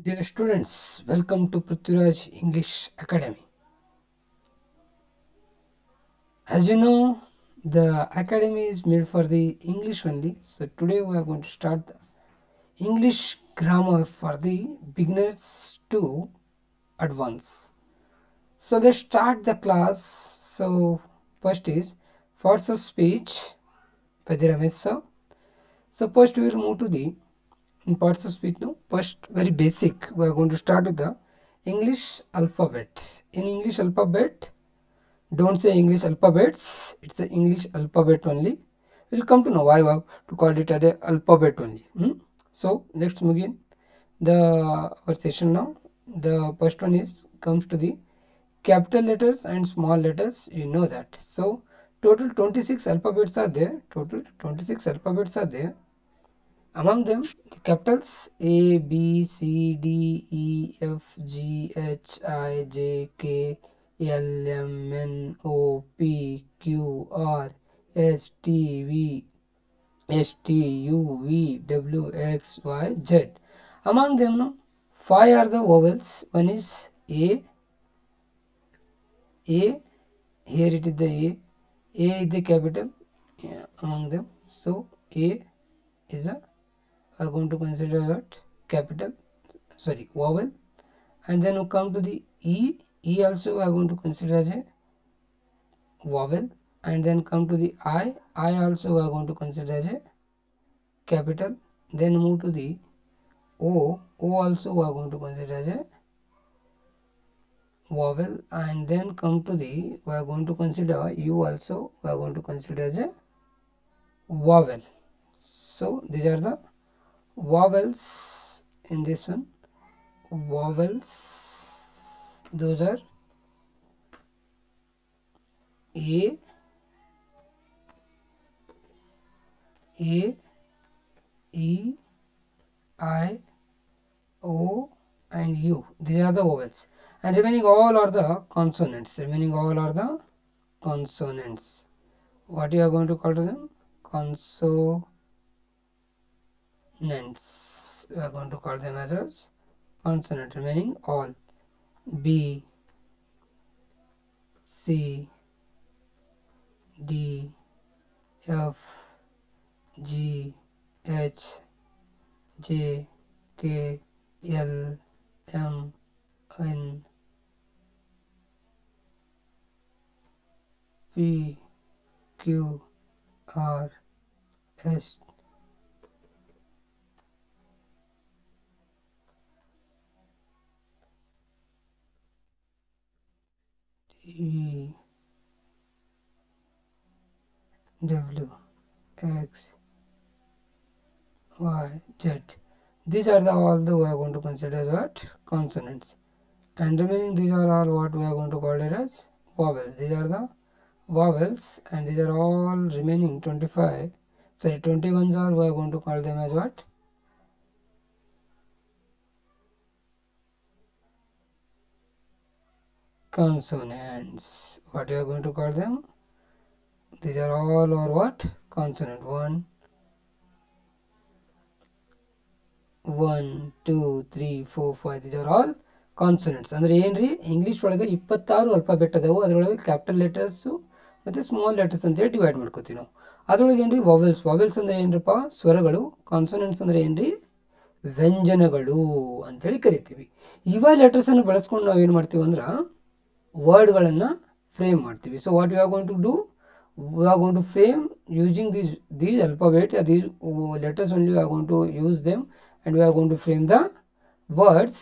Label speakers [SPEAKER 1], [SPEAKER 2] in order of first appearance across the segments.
[SPEAKER 1] Dear students, welcome to Prithviraj English Academy. As you know, the academy is made for the English only. So today we are going to start the English grammar for the beginners to advanced. So let's start the class. So first is parts of speech by the Ramesh sir. So first we will move to the in parts of speech. No, first very basic. We are going to start with the English alphabet. In English alphabet, don't say English alphabets. It's the English alphabet only. We'll come to know why we have to call it as a alphabet only. So let's begin the our session now. The first one is comes to the capital letters and small letters. You know that. So total 26 alphabets are there. Total 26 alphabets are there. Among them, the capitals A, B, C, D, E, F, G, H, I, J, K, L, M, N, O, P, Q, R, S, T, V, S, T, U, V, W, X, Y, Z. Among them, no, 5 are the vowels. One is A, here it is the A is the capital among them. So, A is a are going to consider what capital vowel, and then we come to the E also we are going to consider as a vowel, and then come to the I also we are going to consider as a capital. Then move to the O also we are going to consider as a vowel, and then come to the we are going to consider U also we are going to consider as a vowel. So these are the vowels in this one. Vowels, those are A, E, I, O and U. These are the vowels, and remaining all are the consonants. What you are going to call to them? Consonants. We are going to call them as consonant. Remaining all B, C, D, F, G, H, J, K, L, M, N, P, Q, R, S, T, W, X, Y, Z. These are all the we are going to consider as what? Consonants. And remaining these are all what we are going to call it as vowels. These are the vowels, and these are all remaining 21s are we are going to call them as what? Consonants. What you are going to call them? These are all or what? Consonant. 1, 2, 3, 4, 5. These are all consonants. ಅಂದರೆ ಏನು ರೀ, English ಒಳಗೆ 26 alphabet ಅದಾವು. ಅದರೊಳಗೆ capital letters ಮತ್ತು small letters ಅಂತೇಳಿ divide ಮಾಡ್ಕೋತೀವಿ ನಾವು. ಅದರೊಳಗೆ ಏನು ರೀ ವಾವೆಲ್ಸ್ ಅಂದರೆ ಏನ್ರಪ್ಪ ಸ್ವರಗಳು. ಕಾನ್ಸೊನೆಂಟ್ಸ್ ಅಂದರೆ ಏನು ರೀ ವ್ಯಂಜನಗಳು ಅಂತೇಳಿ ಕರಿತೀವಿ. ಇವ ಲೆಟರ್ಸನ್ನು ಬಳಸ್ಕೊಂಡು ನಾವೇನು ಮಾಡ್ತೀವಿ ಅಂದ್ರೆ ವರ್ಡ್ಗಳನ್ನು ಫ್ರೇಮ್ ಮಾಡ್ತೀವಿ. So what you are going to do, we are going to frame using these alphabet, these letters only we are going to use them, and we are going to frame the words.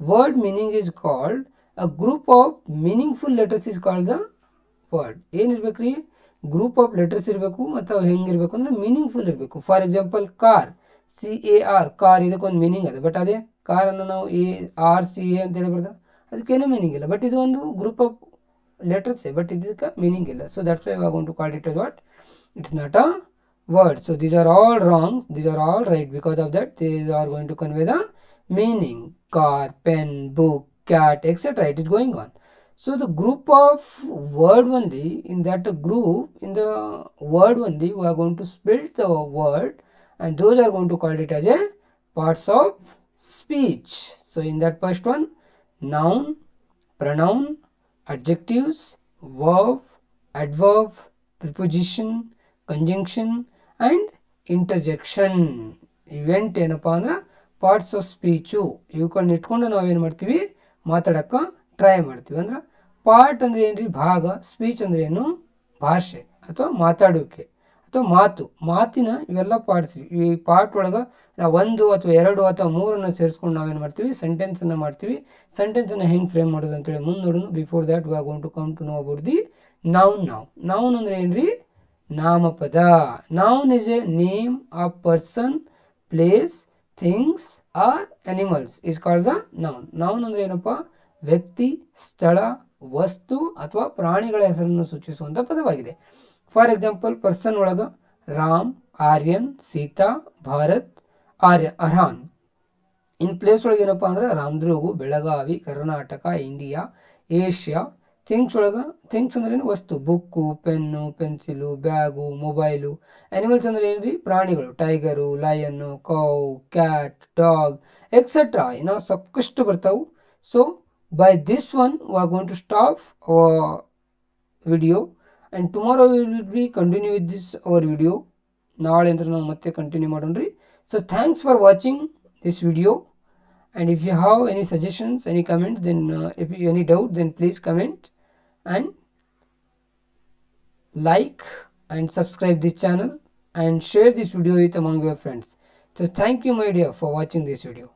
[SPEAKER 1] Word meaning is called a group of meaningful letters is called the word. ಏನು ಇರ್ಬೇಕ್ರಿ, group of letters ಇರಬೇಕು ಮತ್ತು ಅವು ಹೆಂಗಿರ್ಬೇಕು ಅಂದ್ರೆ meaningful ಇರಬೇಕು. For example car, CAR, car ಇದಕ್ಕೊಂದು meaning ಅದ. ಬಟ್ ಅದೇ ಕಾರನ್ನು ನಾವು ARCA ಅಂತ ಹೇಳಿ ಬರ್ತಾರೆ, ಅದಕ್ಕೇನೋ ಮೀನಿಂಗ್ ಇಲ್ಲ. ಬಟ್ ಇದು ಒಂದು group of letters say, but ಇದಕ್ಕೆ ಮೀನಿಂಗ್ ಇಲ್ಲ. So that's why we are going to call it as what? It's not a word. So these are all wrong, these are all right. Because of that, these are going to convey the meaning. Car, pen, book, cat, etc. It is going on. So the group of word only, in that group, in the word only, we are going to split the word, and those are going to call it as a parts of speech. So in that first one, noun, pronoun, adjectives, verb, adverb, preposition, conjunction and interjection. Event ಏನಪ್ಪ ಅಂದ್ರೆ parts of speech. ಇವುಗಳನ್ನ ಇಟ್ಕೊಂಡು ನಾವೇನು ಮಾಡ್ತೀವಿ, ಮಾತಾಡೋಕ್ಕೆ try ಮಾಡ್ತೀವಿ. ಅಂದ್ರೆ part ಅಂದರೆ ಏನು ರೀ, ಭಾಗ. ಸ್ಪೀಚ್ ಅಂದರೆ ಏನು, ಭಾಷೆ ಅಥವಾ ಮಾತಾಡೋಕೆ ಅಥವಾ ಮಾತಿನ ಇವೆಲ್ಲ ಪಾರ್ಟ್ಸ್. ಈ ಪಾರ್ಟ್ ಒಳಗೆ ನಾವು ಒಂದು ಅಥವಾ ಎರಡು ಅಥವಾ ಮೂರನ್ನು ಸೇರಿಸ್ಕೊಂಡು ನಾವೇನು ಮಾಡ್ತೀವಿ, ಸೆಂಟೆನ್ಸನ್ನು ಮಾಡ್ತೀವಿ. ಸೆಂಟೆನ್ಸನ್ನು ಹೆಂಗೆ ಫ್ರೇಮ್ ಮಾಡೋದು ಅಂತೇಳಿ ಮುಂದೆ ನೋಡೋಣ. Before that we are going to come to know about the noun. Noun ಅಂದರೆ ಏನು ರೀ, ನಾಮಪದ. Noun is a name of person, place, things or animals is called the noun. Noun ಅಂದರೆ ಏನಪ್ಪ, ವ್ಯಕ್ತಿ, ಸ್ಥಳ, ವಸ್ತು ಅಥವಾ ಪ್ರಾಣಿಗಳ ಹೆಸರನ್ನು ಸೂಚಿಸುವಂಥ ಪದವಾಗಿದೆ. ಫಾರ್ ಎಕ್ಸಾಂಪಲ್, ಪರ್ಸನ್ ಒಳಗೆ ರಾಮ್, ಆರ್ಯನ್, ಸೀತಾ, ಭಾರತ್, ಅರ್ಹಾನ್. ಇನ್ ಪ್ಲೇಸ್ ಒಳಗೆ ಏನಪ್ಪ ಅಂದ್ರೆ Ramdurg, Belagavi, Karnataka, India, Asia. Things ಒಳಗೆ, ಥಿಂಗ್ಸ್ ಅಂದ್ರೆ ಏನು, ವಸ್ತು, book, pen, pencil, bag, mobile. Animals ಅಂದ್ರೆ ಏನು ರೀ, ಪ್ರಾಣಿಗಳು, tiger, lion, cow, cat, dog etcetera. ಏನೋ ಸಾಕಷ್ಟು ಬರ್ತಾವೆ. So by this one we are going to stop our video and tomorrow we will be continue with this our video. ನಾಳೆ ಅಂದ್ರೆ ನಾವು ಮತ್ತೆ continue ಮಾಡೋಣ್ರಿ. So thanks for watching this video, and if you have any suggestions, any comments, then if you any doubt, then please comment and like and subscribe this channel and share this video with among your friends. So thank you my dear for watching this video.